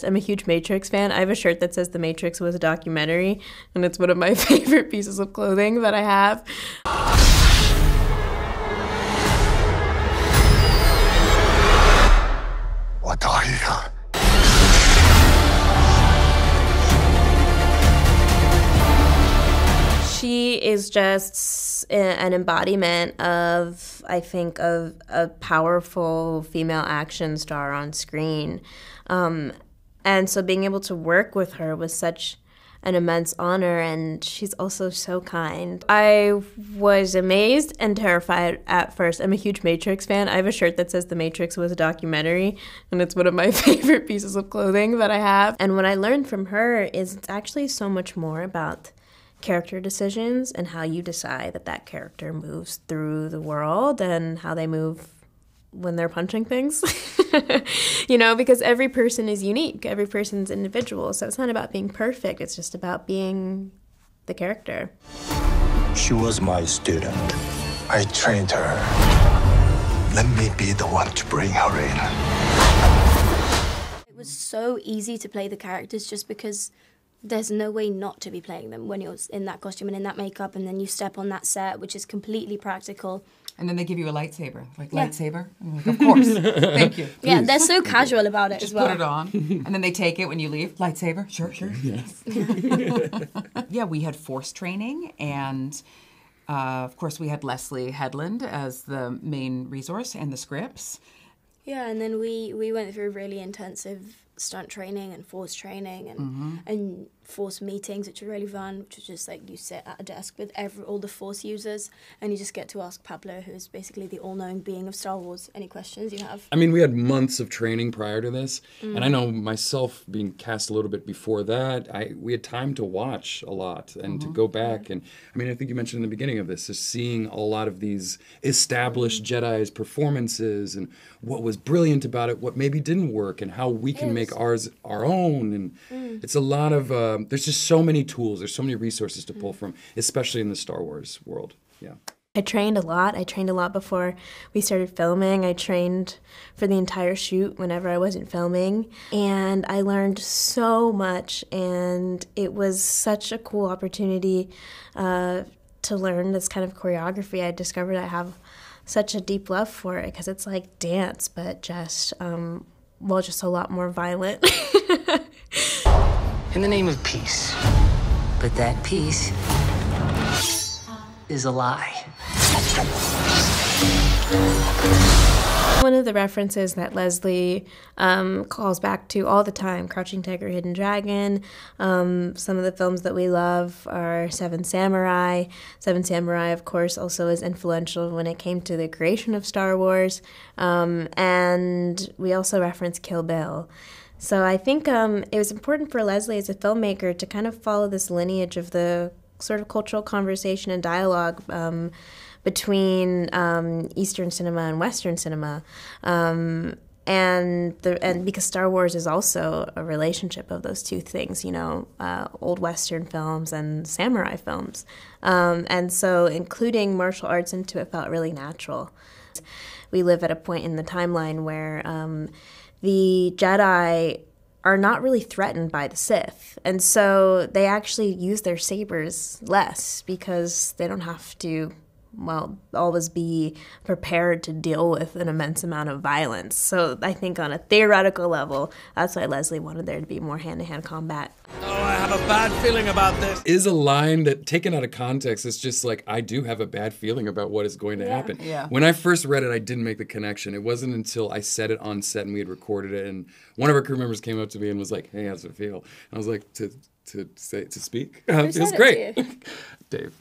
I'm a huge Matrix fan. I have a shirt that says The Matrix was a documentary, and it's one of my favorite pieces of clothing that I have. She is just an embodiment of, I think, of a powerful female action star on screen. And so being able to work with her was such an immense honor, and she's also so kind. I was amazed and terrified at first. I'm a huge Matrix fan. I have a shirt that says The Matrix was a documentary, and it's one of my favorite pieces of clothing that I have. And what I learned from her is it's actually so much more about character decisions and how you decide that character moves through the world and how they move when they're punching things. You know, because every person is unique, every person's individual, so it's not about being perfect, it's just about being the character. She was my student. I trained her. Let me be the one to bring her in. It was so easy to play the characters just because there's no way not to be playing them when you're in that costume and in that makeup, and then you step on that set, which is completely practical. And then they give you a lightsaber. Like, yeah. Lightsaber? I'm like, of course. Thank you. Yeah, they're so casual about it Just as well. put it on. And then they take it when you leave. Lightsaber? Sure. Yes. Yeah, we had force training, and of course we had Leslie Headland as the main resource and the scripts. Yeah, and then we went through really intensive stunt training and force training and force meetings, which are really fun, which is just like you sit at a desk with all the force users and you just get to ask Pablo, who's basically the all-knowing being of Star Wars, any questions you have. I mean, we had months of training prior to this, and I know myself being cast a little bit before that, we had time to watch a lot and to go back. And I mean, I think you mentioned in the beginning of this, is seeing a lot of these established Jedi's performances and what was brilliant about it, what maybe didn't work, and how we can make ours our own. And it's a lot of there's just so many tools, there's so many resources to pull from, especially in the Star Wars world. Yeah. I trained a lot. I trained a lot before we started filming. I trained for the entire shoot whenever I wasn't filming. And I learned so much, and it was such a cool opportunity to learn this kind of choreography. I discovered I have such a deep love for it because it's like dance, but just, just a lot more violent. In the name of peace. But that peace is a lie. One of the references that Leslie calls back to all the time, Crouching Tiger, Hidden Dragon. Some of the films that we love are Seven Samurai. Seven Samurai, of course, also is influential when it came to the creation of Star Wars. And we also reference Kill Bill. So I think it was important for Leslie as a filmmaker to kind of follow this lineage of the sort of cultural conversation and dialogue between Eastern cinema and Western cinema. And because Star Wars is also a relationship of those two things, you know, old Western films and samurai films. And so including martial arts into it felt really natural. We live at a point in the timeline where the Jedi are not really threatened by the Sith. And so they actually use their sabers less because they don't have to, always be prepared to deal with an immense amount of violence. So I think on a theoretical level, that's why Leslie wanted there to be more hand-to-hand combat. Oh, I have a bad feeling about this. Is a line that, taken out of context, is just like, I do have a bad feeling about what is going to happen. Yeah. When I first read it, I didn't make the connection. It wasn't until I said it on set and we had recorded it, and one of our crew members came up to me and was like, hey, how's it feel? And I was like, to speak? It feels great.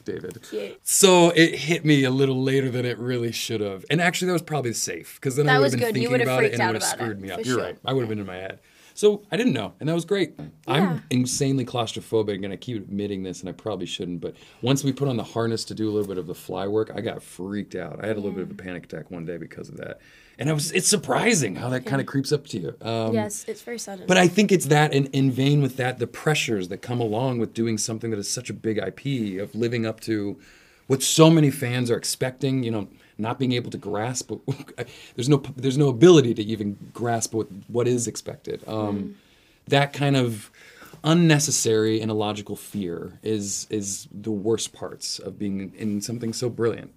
David. Cute. So it hit me a little later than it really should have. And actually, that was probably safe, because then I would have been thinking about it and it would have screwed me up. You're right. I would have been in my head. So I didn't know, and that was great. Yeah. I'm insanely claustrophobic, and I keep admitting this, and I probably shouldn't, but once we put on the harness to do a little bit of the fly work, I got freaked out. I had a little bit of a panic attack one day because of that. And it's surprising how that kind of creeps up to you. Yes, it's very sudden. But I think it's that, in vein with that, the pressures that come along with doing something that is such a big IP, of living up to what so many fans are expecting, you know, not being able to grasp. There's no ability to even grasp what is expected. that kind of unnecessary and illogical fear is the worst parts of being in something so brilliant.